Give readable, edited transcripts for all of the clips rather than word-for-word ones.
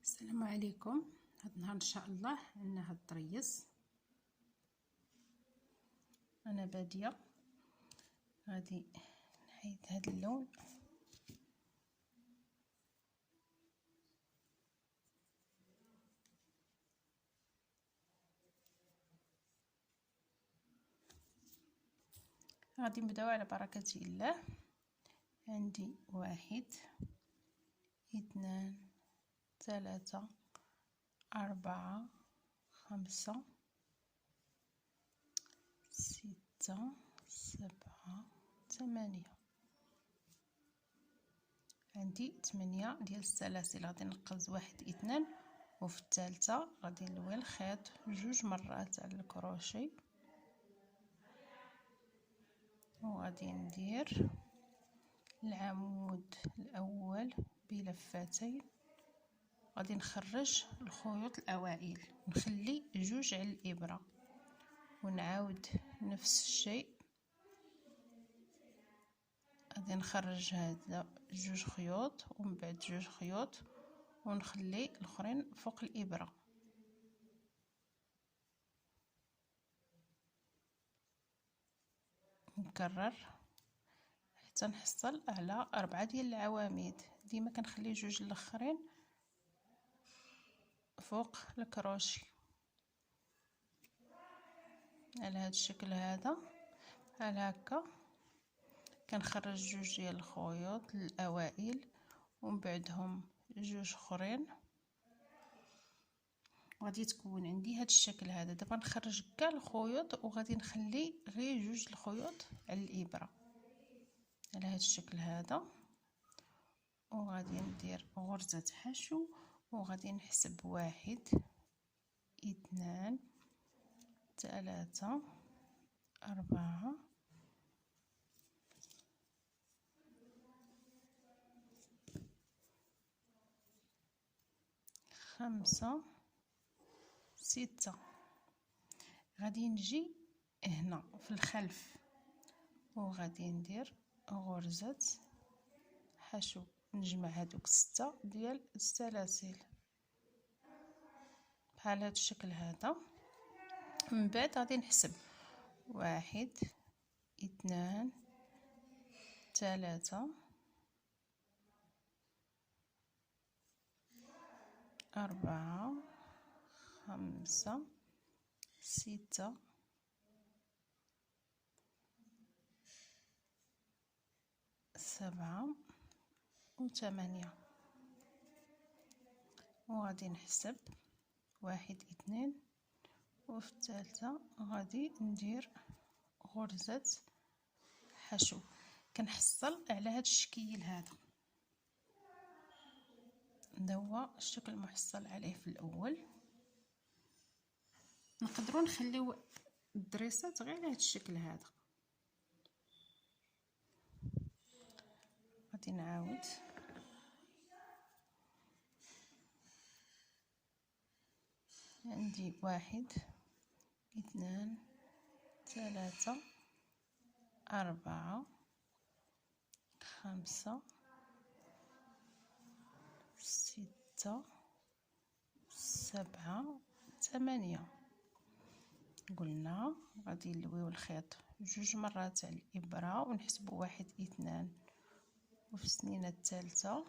السلام عليكم. هاد النهار ان شاء الله عندنا هاد الطريز. انا باديه غادي نحيد هاد اللون غادي نبداو على بركة الله. عندي 1 2 3 4 5 6 7 8. عندي 8 ديال السلاسل. غادي نقز 1 2 وفي الثالثه غادي نلوي الخيط 2 مرات على الكروشي وغادي ندير العمود الاول بلفتين. غادي نخرج الخيوط الاوائل نخلي 2 على الابره ونعاود نفس الشيء. غادي نخرج هذا 2 خيوط ومن بعد 2 خيوط ونخلي الاخرين فوق الابره. نكرر حتى نحصل على 4 ديال العواميد. ديما كنخلي 2 الاخرين فوق الكروشي على هذا الشكل هذا. بحال هكا كنخرج 2 ديال الخيوط الاوائل ومن بعدهم 2 اخرين. غادي تكون عندي هذا الشكل هذا. دابا نخرج كاع الخيوط وغادي نخلي غير 2 الخيوط على الابره على هذا الشكل هذا. وغادي ندير غرزه حشو وغادي نحسب 1 2 3 4 5 6. غادي نجي هنا في الخلف وغادي ندير غرزة حشو نجمع هادوك 6 ديال السلاسل بحال هذا الشكل هذا. من بعد غادي نحسب 1 2 3 4 5 6 7 و8. وغادي نحسب 1 2 وفي الثالثه غادي ندير غرزة حشو. كنحصل على هذا الشكل هذا. هذا هو الشكل المحصل عليه في الاول. نقدروا نخليو الدريسات غير على هذا الشكل هذا. غادي نعاود عندي 1 2 3 4 5 6 7 8. قلنا غادي نلويو الخيط 2 مرات على الابره ونحسبوا 1 2 وفي السنينه الثالثه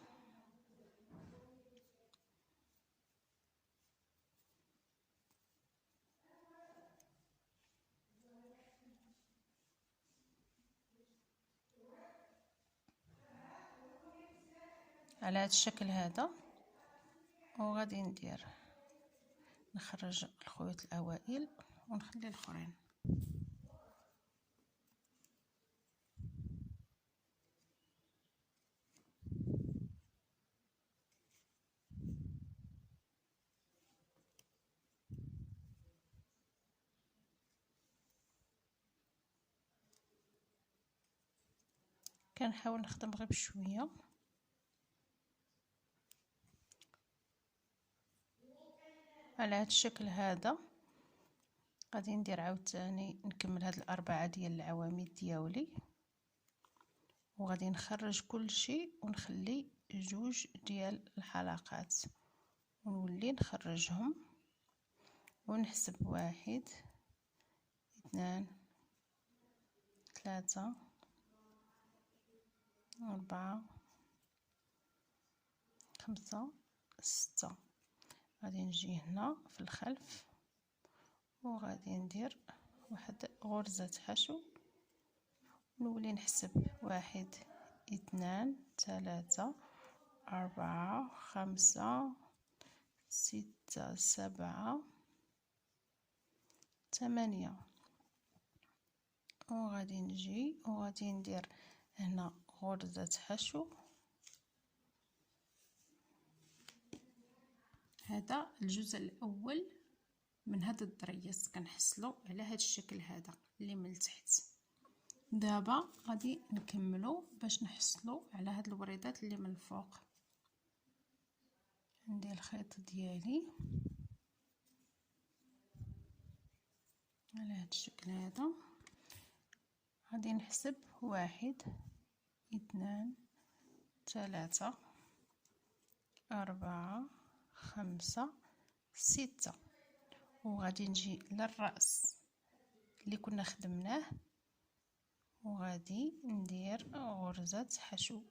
على هذا الشكل هذا. وغادي ندير نخرج الخيوط الاوائل ونخلي الاخرين. كنحاول نخدم غير بشويه. على هذا الشكل هذا غادي ندير عاوتاني نكمل هاد الاربعه ديال العواميد ديالي وغادي نخرج كل شيء ونخلي 2 ديال الحلقات ونولي نخرجهم ونحسب 1 2 3 4 5 6. غادي نجي هنا في الخلف وغادي ندير واحد غرزة حشو، نولي نحسب 1 2 3 4 5 6 7 8. وغادي نجي وغادي ندير هنا غرزة حشو. هذا الجزء الاول من هذا الضريس كنحصلو على هذا الشكل هذا اللي من التحت. دابا غادي نكملو باش نحصلو على هاد الوريدات اللي من الفوق. ندير الخيط ديالي على هاد الشكل هذا، غادي نحسب 1 2 3 4 5 6. وغادي نجي للرأس اللي كنا خدمناه وغادي ندير غرزة حشو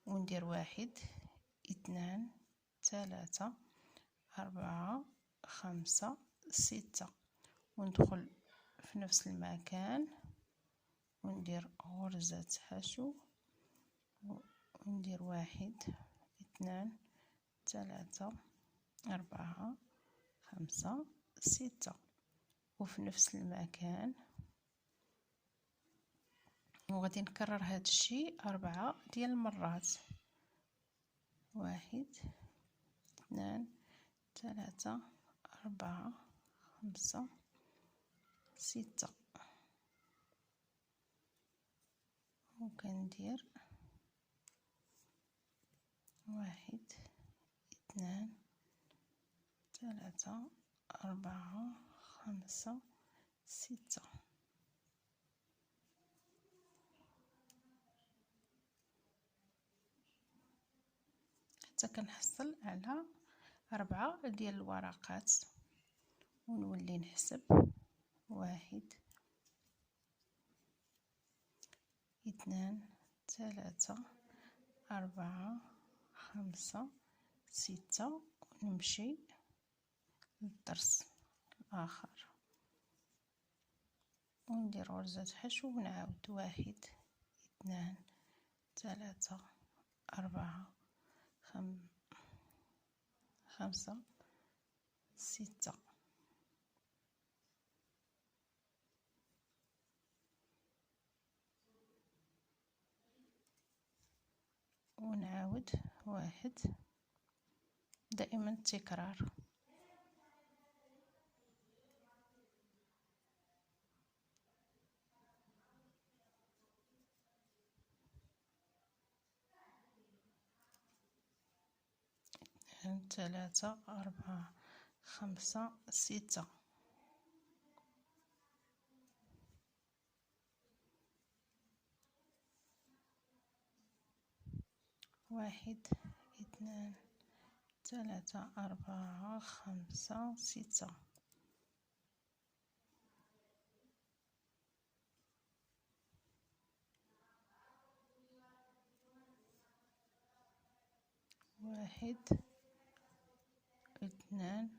وندير 1 2 3 4 5 6 وندخل في نفس المكان وندير غرزة حشو وندير 1 2 3 4 5 6 وفي نفس المكان. وغادي نكرر هذا الشيء 4 ديال المرات. 1 2 3 4 5 6 وكندير 1 2 3 4 5 6. حتى كنحصل على 4 ديال الورقات ونولي نحسب 1 2 3 4 5 6 ونمشي للضرس الآخر وندير غرزة حشو ونعاود 1 2 3 4 5 6 ونعاود 1. دائما التكرار. ثلاثة 4 5 6 1 2 3 4 5 6 1 2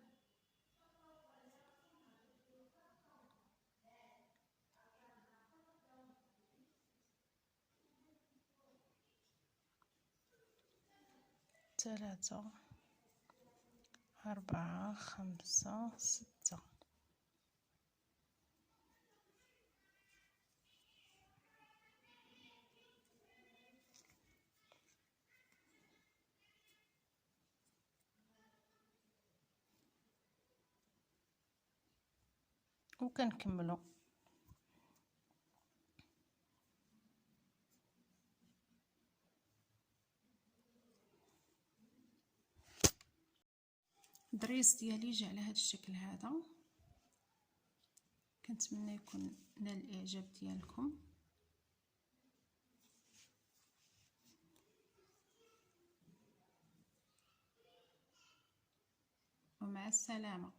3 4 5 6 وكنكملوا. الدريس ديالي جا على هذا الشكل هذا. كنتمنى يكون نال الاعجاب ديالكم. ومع السلامة.